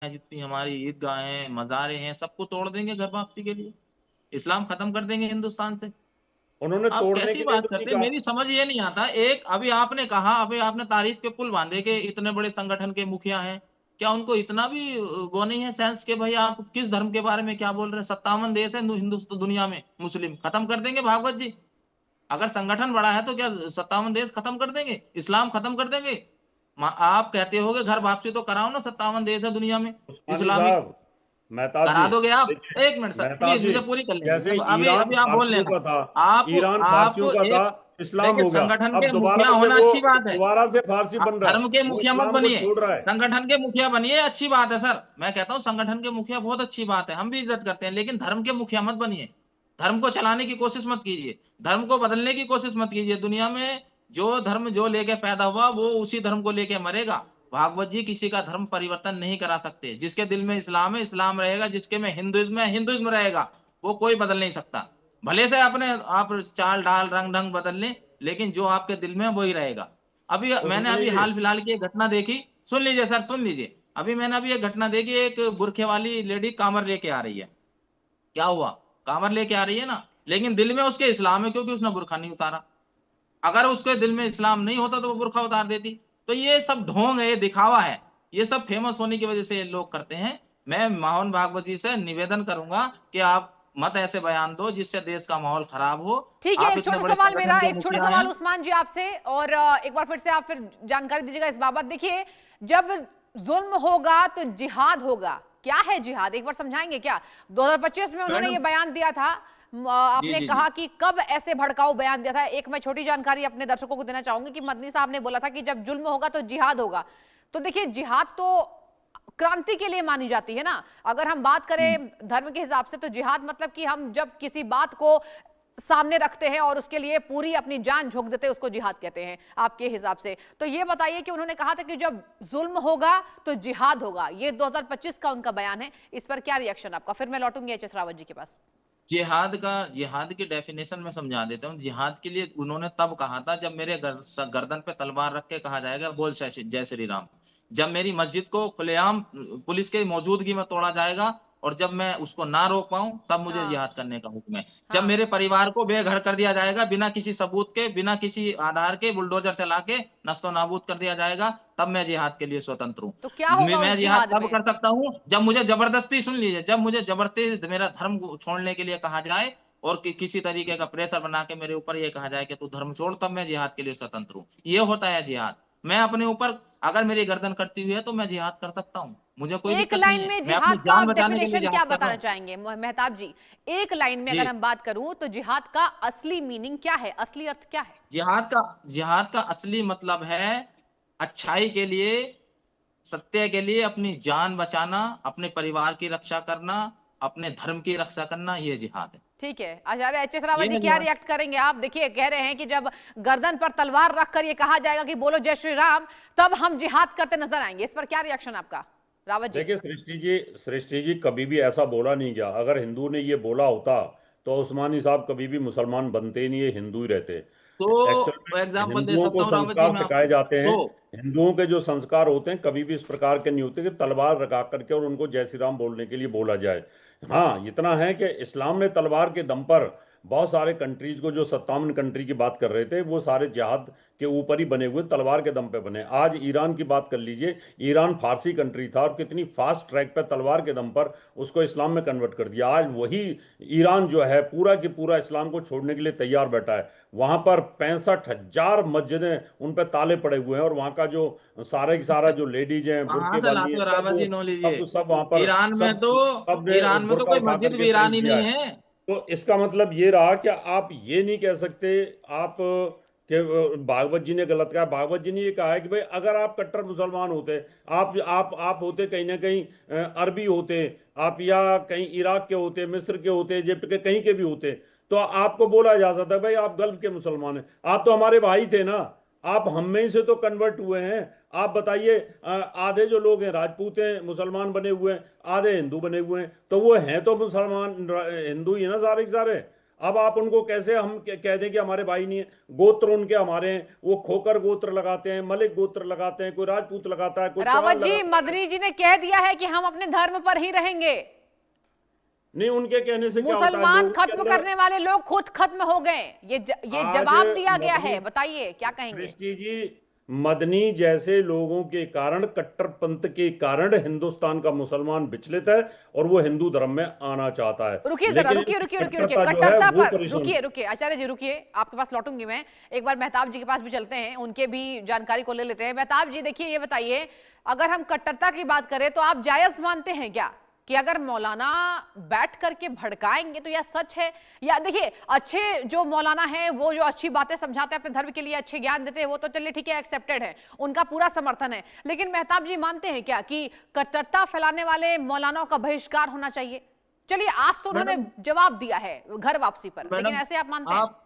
हैं, जितनी हमारी ईदगाहें हैं, मज़ारें हैं, सबको तोड़ देंगे घर वापसी के लिए। इस्लाम खत्म कर देंगे हिंदुस्तान से। उन्होंने आप तोड़ने कैसी के लिए बात तो नहीं करते हैं, कहा। मेरी समझ ये नहीं आता। एक अभी आपने कहा, अभी आपने तारीफ के पुल बांधे कि इतने बड़े संगठन के मुखिया हैं, क्या उनको इतना भी वो नहीं है सेंस के भाई आप किस धर्म के बारे में क्या बोल रहे हैं? 57 देश है हिंदुस्तान दुनिया में मुस्लिम, खत्म कर देंगे भागवत जी? अगर संगठन बड़ा है तो क्या 57 देश खत्म कर देंगे, इस्लाम खत्म कर देंगे? आप कहते होगे घर वापसी तो कराओ ना, 57 देश है दुनिया में उस्मानी इस्लामिक, साहब, मेहताब करा जी, दोगे आप? देखिए, एक मिनट सर मेहताब प्लीज, जी, मुझे पूरी कर लेने जैसे दीजिए। अभी ईरान अभी आप बोल फारसियों लेना। का था, आप ईरान आप फारसियों का था, एक, इस्लाम देखिए हो गया। संगठन अब के दोबारा मुखिया से होना वो अच्छी बात है। दोबारा से फारसी आप बन रहा है, धर्म के वो मुखिया मत इस्लाम को बनिए, छोड़ रहा है। संगठन के मुखिया बनिए, अच्छी बात है सर। मैं कहता हूँ संगठन के मुखिया बहुत अच्छी बात है, हम भी इज्जत करते हैं, लेकिन धर्म के मुखिया मत बनिए। धर्म को चलाने की कोशिश मत कीजिए, धर्म को बदलने की कोशिश मत कीजिए। दुनिया में जो धर्म जो लेके पैदा हुआ वो उसी धर्म को लेके मरेगा। भागवत जी किसी का धर्म परिवर्तन नहीं करा सकते। जिसके दिल में इस्लाम है इस्लाम रहेगा, जिसके में हिंदुइज्म है हिंदुइज्म रहेगा। वो कोई बदल नहीं सकता। भले से अपने आप चाल ढाल रंग ढंग बदल लें, लेकिन जो आपके दिल में है वही रहेगा। अभी मैंने उस्मानी अभी जी, हाल फिलहाल की एक घटना देखी, सुन लीजिए सर सुन लीजिए। अभी मैंने अभी एक घटना देखी, एक बुरखे वाली लेडी कांवर लेके आ रही है। क्या हुआ? कांवर लेके आ रही है ना, लेकिन दिल में उसके इस्लाम है, क्योंकि उसने बुरखा नहीं उतारा। अगर उसके दिल में इस्लाम नहीं होता तो वो बुरखा उतार देती। तो ये सब ढोंग है, ये दिखावा है। ये सब फेमस होने की वजह से ये लोग करते हैं। मैं मोहन भागवत जी से निवेदन करूंगा कि आप मत ऐसे बयान दो जिससे देश का माहौल खराब हो। ठीक है, आप एक इतने छोटा बड़े सवाल संगठन मेरा, के एक छोटा मुखिया सवाल हैं। उस्मान जी आपसे, और एक बार फिर से आप फिर जानकारी दीजिएगा इस बाबत। देखिए, जब जुल्म होगा तो जिहाद होगा, क्या है जिहाद, एक बार समझाएंगे क्या? 2025 में उन्होंने मैडम, ये बयान दिया था। जी आपने जी जी। कहा कि कब ऐसे भड़काऊ बयान दिया था? एक मैं छोटी जानकारी अपने दर्शकों को देना चाहूंगी कि मदनी साहब ने बोला था कि जब जुल्म होगा तो जिहाद होगा। तो देखिए, जिहाद तो क्रांति के लिए मानी जाती है ना। अगर हम बात हम्म। करें धर्म के हिसाब से तो जिहाद मतलब कि हम जब किसी बात को सामने रखते हैं और उसके लिए पूरी अपनी जान झोंक देते हैं, उसको जिहाद कहते हैं आपके हिसाब से। तो ये बताइए कि उन्होंने कहा था कि जब जुल्म होगा तो जिहाद होगा, ये 2025 का उनका बयान है, इस पर क्या रिएक्शन आपका? फिर मैं लौटूंगी एच एस रावत जी के पास। जिहाद की डेफिनेशन में समझा देता हूँ। जिहाद के लिए उन्होंने तब कहा था जब मेरे गर्दन पे तलवार रख के कहा जाएगा बोल जय श्री राम। जब मेरी मस्जिद को खुलेआम पुलिस के मौजूदगी में तोड़ा जाएगा और जब मैं उसको ना रोक पाऊं, तब मुझे हाँ जिहाद करने का हुक्म है। जब हाँ। मेरे परिवार को बेघर कर दिया जाएगा, बिना किसी सबूत के, बिना किसी आधार के बुलडोजर चला के नस्तो नाबूद कर दिया जाएगा, तब मैं जिहाद के लिए स्वतंत्र हूँ। तो क्या होगा उस मैं जिहाद जिहाद तब में? कर सकता हूँ जब मुझे जबरदस्ती, सुन लीजिए, जब मुझे जबरदस्ती मेरा धर्म को छोड़ने के लिए कहा जाए और किसी तरीके का प्रेशर बना के मेरे ऊपर ये कहा जाए कि तू धर्म छोड़, तब मैं जिहाद के लिए स्वतंत्र हूँ। ये होता है जिहाद। मैं अपने ऊपर, अगर मेरी गर्दन कटती हुई है तो मैं जिहाद कर सकता हूँ, मुझे कोई एक दिक्कत नहीं लाइन है। में मैं अपनी जिहाद का जान आप बचाने के लिए डेफिनेशन क्या जिहाद कर रहा बताना हूँ। चाहेंगे मेहताब जी? एक लाइन में अगर जी। हम बात करूं तो जिहाद का असली मीनिंग क्या है, असली अर्थ क्या है? जिहाद का असली मतलब है अच्छाई के लिए, सत्य के लिए अपनी जान बचाना, अपने परिवार की रक्षा करना, अपने धर्म की रक्षा करना, ये जिहाद है। ठीक है, आचार्य एच एस रावत ये जी है क्या जिहाद। रिएक्ट करेंगे आप? देखिए, कह रहे हैं कि जब गर्दन पर तलवार रखकर ये कहा जाएगा कि बोलो जय श्री राम, तब हम जिहाद करते नजर आएंगे। इस पर क्या रिएक्शन आपका, रावत जी? देखिए सृष्टि जी कभी भी ऐसा बोला नहीं गया। अगर हिंदू ने ये बोला होता तो उस्मानी साहब कभी भी मुसलमान बनते ही नहीं, ये हिंदू ही रहते। एक्चुअल तो में एग्जाम्पल दे हिंदुओं को सकता हूँ रावत जी संस्कार मैं सिखाए आपको। जाते हैं। तो हिंदुओं के जो संस्कार होते हैं कभी भी इस प्रकार के नहीं होते कि तलवार रखा करके और उनको जय श्री राम बोलने के लिए बोला जाए। हाँ, इतना है कि इस्लाम ने तलवार के दम पर बहुत सारे कंट्रीज को, जो 57 कंट्री की बात कर रहे थे, वो सारे जिहाद के ऊपर ही बने हुए, तलवार के दम पे बने। आज ईरान की बात कर लीजिए, ईरान फारसी कंट्री था और कितनी फास्ट ट्रैक पे तलवार के दम पर उसको इस्लाम में कन्वर्ट कर दिया। आज वही ईरान जो है पूरा की पूरा इस्लाम को छोड़ने के लिए तैयार बैठा है। वहां पर 65,000 मस्जिदें, उन पर ताले पड़े हुए हैं, और वहां का जो सारा की सारा जो लेडीज हैं, कहाँ बुरके से वाली हैं, लाते हो सब रावत वो जी, नो लीजिए। सब सब वहां पर ईरान में सब तो सबने ईरान में तो बुर्का कोई उठा मस्जिद करके भी भेज ईरानी दिया नहीं है। है। तो इसका मतलब ये रहा कि आप ये नहीं कह सकते आप कि भागवत जी ने गलत कहा। भागवत जी ने ये कहा है कि भाई अगर आप कट्टर मुसलमान होते, आप होते कहीं ना कहीं अरबी होते, आप या कहीं इराक के होते, मिस्र के होते, इजिप्ट के, कहीं के भी होते, तो आपको बोला जा सकता है भाई आप गल्फ के मुसलमान हैं। आप तो हमारे भाई थे ना, आप हम में ही से तो कन्वर्ट हुए हैं। आप बताइए, आधे जो लोग हैं राजपूत हैं, मुसलमान बने हुए हैं, आधे हिंदू बने हुए हैं, तो वो हैं तो मुसलमान हिंदू ही है ना सारे के सारे। अब आप उनको कैसे हम कह दें कि हमारे भाई नहीं है? गोत्र उनके हमारे हैं, वो खोकर गोत्र लगाते हैं, मलिक गोत्र लगाते हैं, कोई राजपूत लगाता है, कोई रावत चौहान जी, लगाता है। मदनी जी ने कह दिया है कि हम अपने धर्म पर ही रहेंगे। नहीं, उनके कहने से क्या होता है? मुसलमान लोगों के खत्म अंदर करने वाले लोग खुद खत्म हो गए, ये आज जवाब दिया गया मदनी है, बताइए क्या कहेंगे? सृष्टि जी, मदनी जैसे लोगों के कारण, कट्टरपंथ के कारण हिंदुस्तान का मुसलमान विचलित है और वो हिंदू धर्म में आना चाहता है। रुकिए जरा, लेकिन रुकिए इनकी रुकिए रुकिए रुकिए, कट्टरता जो है कट्टरता वो पर परेशान। रुकिए रुकिए, आचार्य जी रुकिए, आपके पास लौटूंगी मैं। एक बार मेहताब जी के पास भी चलते हैं, उनके भी जानकारी को ले लेते हैं। मेहताब जी देखिए, ये बताइए, अगर हम कट्टरता की बात करें तो आप जायज मानते हैं क्या कि अगर मौलाना बैठ करके भड़काएंगे तो यह सच है? या देखिए, अच्छे जो मौलाना है, वो जो अच्छी बातें समझाते हैं, अपने धर्म के लिए अच्छे ज्ञान देते हैं, वो तो चलिए ठीक है, एक्सेप्टेड है, उनका पूरा समर्थन है। लेकिन मेहताब जी मानते हैं क्या कि कट्टरता फैलाने वाले मौलानाओं का बहिष्कार होना चाहिए? चलिए, आज तो उन्होंने जवाब दिया है घर वापसी पर, लेकिन ऐसे आप मानते हैं? आप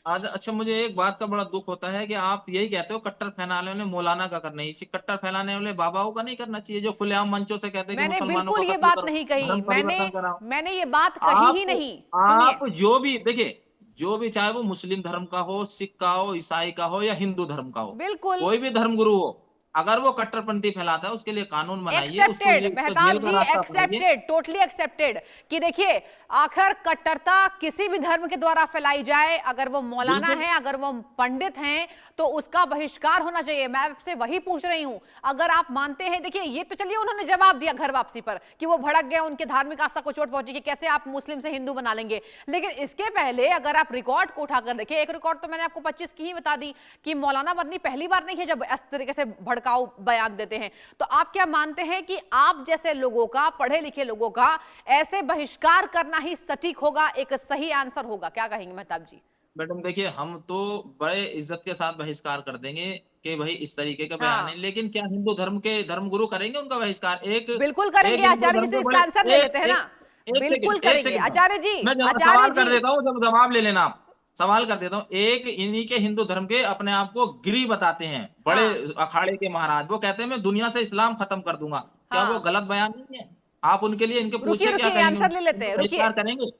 आज अच्छा, मुझे एक बात का बड़ा दुख होता है कि आप यही कहते हो कट्टर फैलाने वाले मौलाना का करना चाहिए, कट्टर फैलाने वाले बाबाओं का नहीं करना चाहिए, जो खुलेआम मंचों से कहते हैं कि मैंने मुसलमानों बिल्कुल का ये कत्ल बात करो, नहीं कही, धर्म परिवर्तन कराओ। मैंने ये बात कही ही नहीं। सुनिए, आप जो भी देखिए, जो भी, चाहे वो मुस्लिम धर्म का हो, सिख का हो, ईसाई का हो या हिंदू धर्म का हो, बिल्कुल कोई भी धर्म गुरु हो, अगर वो कट्टरपंथी फैलाता है उसके लिए कानून बनाइए, उसको एक्सेप्टेड उसको मेहताब जेल का जी, रास्ता अपनाइए। एक्सेप्टेड, टोटली एक्सेप्टेड कि देखिए, आखिर कट्टरता किसी भी धर्म के द्वारा फैलाई जाए, अगर वो मौलाना बिल्कुल। है, अगर वो पंडित हैं, तो उसका बहिष्कार होना चाहिए। मैं आपसे वही पूछ रही हूं, अगर आप मानते हैं, देखिए ये तो चलिए उन्होंने जवाब दिया घर वापसी पर कि वो भड़क गए, उनके धार्मिक आस्था को चोट पहुंची कि कैसे आप मुस्लिम से हिंदू बना लेंगे। लेकिन इसके पहले अगर आप रिकॉर्ड को उठाकर देखिए, एक रिकॉर्ड तो मैंने आपको 25 की ही बता दी कि मौलाना मदनी पहली बार नहीं है जब इस तरीके से भड़काऊ बयान देते हैं। तो आप क्या मानते हैं कि आप जैसे लोगों का, पढ़े लिखे लोगों का ऐसे बहिष्कार करना ही सटीक होगा, एक सही आंसर होगा? क्या कहेंगे मेहताब जी? मैडम देखिए, हम तो बड़े इज्जत के साथ बहिष्कार कर देंगे कि भाई इस तरीके के बयान हाँ, है, लेकिन क्या हिंदू धर्म के धर्मगुरु करेंगे उनका बहिष्कार? एक बिल्कुल एक करेंगे। हिंदू आचार्य जी धर्म से के इसका बड़े आंसर ले लेते हैं ना। एक बिल्कुल सेकंड, एक करेंगे सेकंड, आचार्य जी। मैं आचार्य सवाल कर जी, देता हूँ, जब जवाब ले लेना आप। सवाल कर देता हूँ, एक इन्हीं के हिंदू धर्म के अपने आप को गिरी बताते हैं, बड़े हाँ अखाड़े के महाराज, वो कहते हैं मैं दुनिया से इस्लाम खत्म कर दूंगा। क्या वो हाँ, गलत बयान नहीं है? आप उनके लिए, इनके रुकिए पूछिए क्या रुकिए, कहेंगे, आंसर ले लेते हैं, रुकिए। बहिष्कार करेंगे?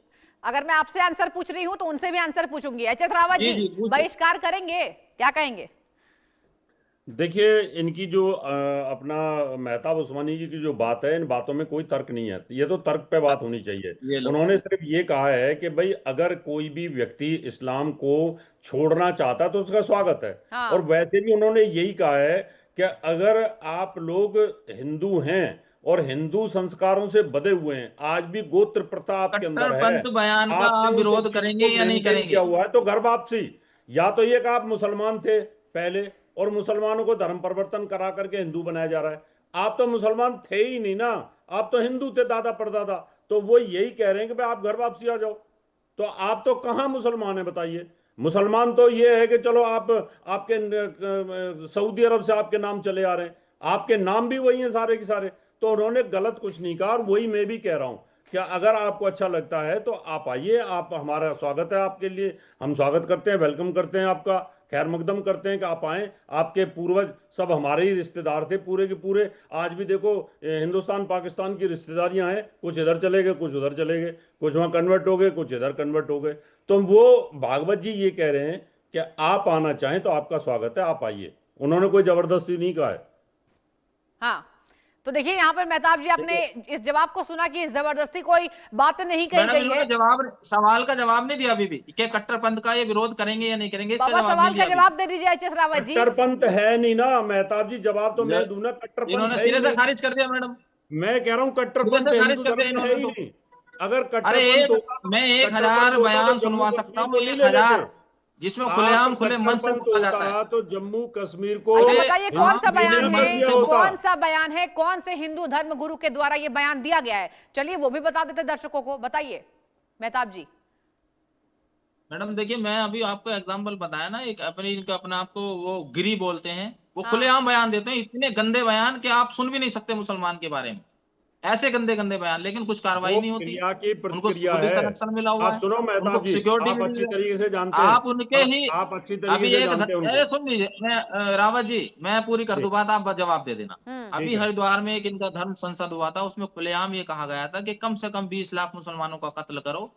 अगर मैं आपसे आंसर पूछ रही हूं तो उनसे भी आंसर पूछूंगी। एच.एस. रावत जी जी, जी, पूछिए। बहिष्कार करेंगे? क्या कहेंगे? देखिए, इनकी जो अपना मेहताब उस्मानी जी की जो बात है, इन बातों में कोई तर्क नहीं है, ये तो तर्क पे बात होनी चाहिए। ये लो। उन्होंने सिर्फ ये कहा है कि भाई अगर कोई भी व्यक्ति इस्लाम को छोड़ना चाहता है तो उसका स्वागत है। हाँ और वैसे भी उन्होंने यही कहा है कि अगर आप लोग हिंदू हैं और हिंदू संस्कारों से बधे हुए हैं, आज भी गोत्र प्रथा आपके अंदर है, कट्टरपंथ बयान का आपने आप उन सब विरोध चीजों करेंगे को या नहीं मेंटेन करेंगे? किया हुआ है, तो घर वापसी। या तो ये कि आप मुसलमान थे पहले और मुसलमानों को धर्म परिवर्तन करा करके हिंदू बनाया जा रहा है। आप तो मुसलमान थे ही नहीं ना, आप तो हिंदू थे दादा परदादा। तो वो यही कह रहे हैं कि भाई आप घर वापसी आ जाओ। तो आप तो कहाँ मुसलमान है बताइए? मुसलमान तो ये है कि चलो आप, आपके सऊदी अरब से आपके नाम चले आ रहे हैं, आपके नाम भी वही हैं सारे के सारे। तो उन्होंने गलत कुछ नहीं कहा, और वही मैं भी कह रहा हूं कि अगर आपको अच्छा लगता है तो आप आइए, आप, हमारा स्वागत है आपके लिए, हम स्वागत करते हैं, वेलकम करते हैं, आपका खैर मकदम करते हैं कि आप आएँ। आपके पूर्वज सब हमारे ही रिश्तेदार थे पूरे के पूरे। आज भी देखो हिंदुस्तान पाकिस्तान की रिश्तेदारियां हैं, कुछ इधर चले गए, कुछ उधर चले गए, कुछ वहाँ कन्वर्ट हो गए, कुछ इधर कन्वर्ट हो गए। तो वो भागवत जी ये कह रहे हैं कि आप आना चाहें तो आपका स्वागत है, आप आइए। उन्होंने कोई जबरदस्ती नहीं कहा है। हाँ, तो देखिए यहाँ पर मेहताब जी, आपने इस जवाब को सुना कि जबरदस्ती कोई बात नहीं कही मैडम गई इन्होंने है। जवाब, सवाल का जवाब नहीं दिया अभी भी कि कट्टरपंथ का ये विरोध करेंगे या नहीं करेंगे, इसका बाबा, जवाब नहीं सवाल का दिया अभी। जवाब दे दीजिए एच.एस. रावत जी। कट्टरपंथ है नहीं ना मेहताब जी, जवाब तो मैं ये- दूं ना, कट्टरपंथ इन्होंने है ही सिरे से नहीं। खारिज कर दिया मैडम, मैं कह रहा हूं सिरे कट्टरपंथ से हिंदू खारिज कर धर्म दिया में है इन्होंने ही तो। नहीं। अगर अरे कट्टरपंथ होता, मैं 1000 कट्टरपंथ होता बयान तो जम्मू सुनवा सकता कश्मीर हूँ, को नहीं ले लेते। 1000, जिसमें आप खुलेआम खुले मन से कट्टरपंथ बोला जाता है। होता तो जम्मू कश्मीर को अच्छा अरे बताइए, हाँ, कौन सा बयान यूनियन है, कर दिया होता। कौन सा बयान है, कौन से हिंदू धर्म गुरु के द्वारा ये बयान दिया गया है? चलिए वो भी बता देते दर्शकों को, बताइए मेहताब जी। मैडम देखिए, मैं अभी आपको एग्जांपल बताया ना, एक अपने आप को वो गिरी बोलते हैं, वो हाँ। खुलेआम बयान देते हैं, इतने गंदे बयान कि आप सुन भी नहीं सकते मुसलमान के बारे में, ऐसे गंदे गंदे बयान, लेकिन कुछ कार्रवाई वो नहीं होती। क्रिया की उनको प्रतिक्रिया पुलिस है। संरक्षण मिला हुआ आप है, सुनो मेहताब उनको जी, सिक्योरिटी आप मिली अच्छी हुई है, तरीके से जानते हैं, आप उनके ही आप अच्छी तरीके अभी से एक जानते हैं उनको। अरे सुन लीजिए, मैं रावत जी, मैं पूरी कर जी, दूं बात, आप जवाब दे देना। हम्म, अभी ठीक है। हरिद्वार में एक इनका धर्म संसद हुआ था, उसमें खुलेआम ये कहा गया था कि कम से कम 20 लाख मुसलमानों का कत्ल करो,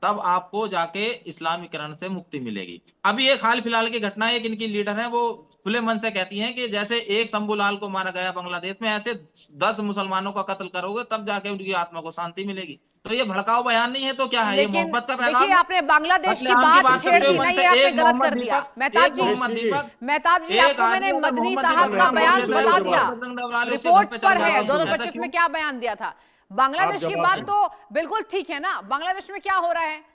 तब आपको जाके इस्लामीकरण से मुक्ति मिलेगी। अभी एक हाल फिलहाल की घटना है, एक इनकी लीडर है, वो खुले मन से कहती हैं कि जैसे एक शंभूलाल को मारा गया बांग्लादेश में, ऐसे 10 मुसलमानों का कत्ल करोगे तब जाके उनकी आत्मा को शांति मिलेगी। तो ये भड़काऊ बयान नहीं है तो क्या है, ये लेकिन मोहब्बत का पैगाम देखिए, है। आपने बांग्लादेश की कत्लेआम की बात बात छेड़ करते हो दी ना, मन ये से। आपने एक गलत मोहम्मद कर दिया। दीपक, मेहताब एक जी, मोहम्मद दीपक, मेहताब जी, एक आपको मैंने आदमी अगर मदनी मोहम्मद साहब दीपक का नाम बयान बोल देता है बता तो दिया, बजरंग दल वाले उसके घर रिपोर्ट पे पर चल है जाता है। 2025 ऐसा में क्यों? क्या बयान दिया था। बांग्लादेश की जवाब बात दें। तो बिल्कुल ठीक है ना, बांग्लादेश में क्या हो रहा है।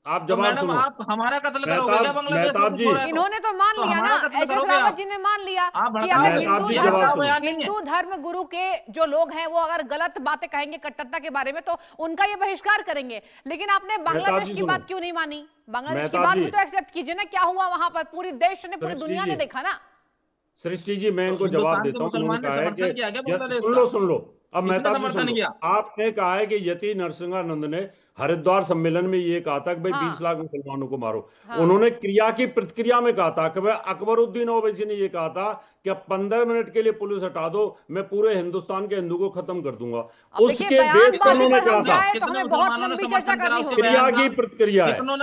आप तो जवाब मैडम सुनो। आप हमारा कत्ल करोगे क्या बांग्लादेश में मेहताब कुछ हो जी, रहा है इन्होंने तो मान तो लिया ना, हमारा कत्ल एच एस करोगे रावत आप? जी ने मान लिया आप कि भड़काऊ अगर हैं। मेहताब जी, ये जवाब भड़काऊ सुनो। बयान नहीं है। हिंदू धर्म गुरु के जो लोग हैं वो अगर गलत बातें कहेंगे कट्टरता के बारे में तो उनका ये बहिष्कार करेंगे। लेकिन आपने बांग्लादेश जी की सुनो। बात क्यों नहीं मानी। बांग्लादेश की मेहताब बात जी, भी तो एक्सेप्ट कीजिए ना, क्या हुआ वहां पर, पूरी देश ने, पूरी सृष्टि दुनिया ने जी, देखा ना। सृष्टि जी, मैं तो इनको जवाब हिंदुस्तान के देता हूँ। उन्होंने मुसलमान ने कहा है कि समर्थन किया क्या बांग्लादेश का? सुन लो। अब किसने मेहताब जी सुन समर्थन लो। किया? आपने कहा है कि यति नरसिंहानंद ने हरिद्वार सम्मेलन में ये कहा था कि भाई 20 हाँ लाख मुसलमानों को मारो। हाँ उन्होंने क्रिया की प्रतिक्रिया में कहा था कि भाई अकबरुद्दीन ओवैसी ने ये कहा था कि अब 15 मिनट के लिए पुलिस हटा दो, मैं पूरे हिंदुस्तान के हिंदू को खत्म कर दूंगा। अब देखिए, उसके बेस पर बयानबाजी उन्होंने पर कहा हम था। जाए तो कितने हमें बहुत मुसलमानों ने लंबी चर्चा समर्थन करा करनी उसके होगी। क्रिया बयान का? की प्रतिक्रिया है। कितनों ने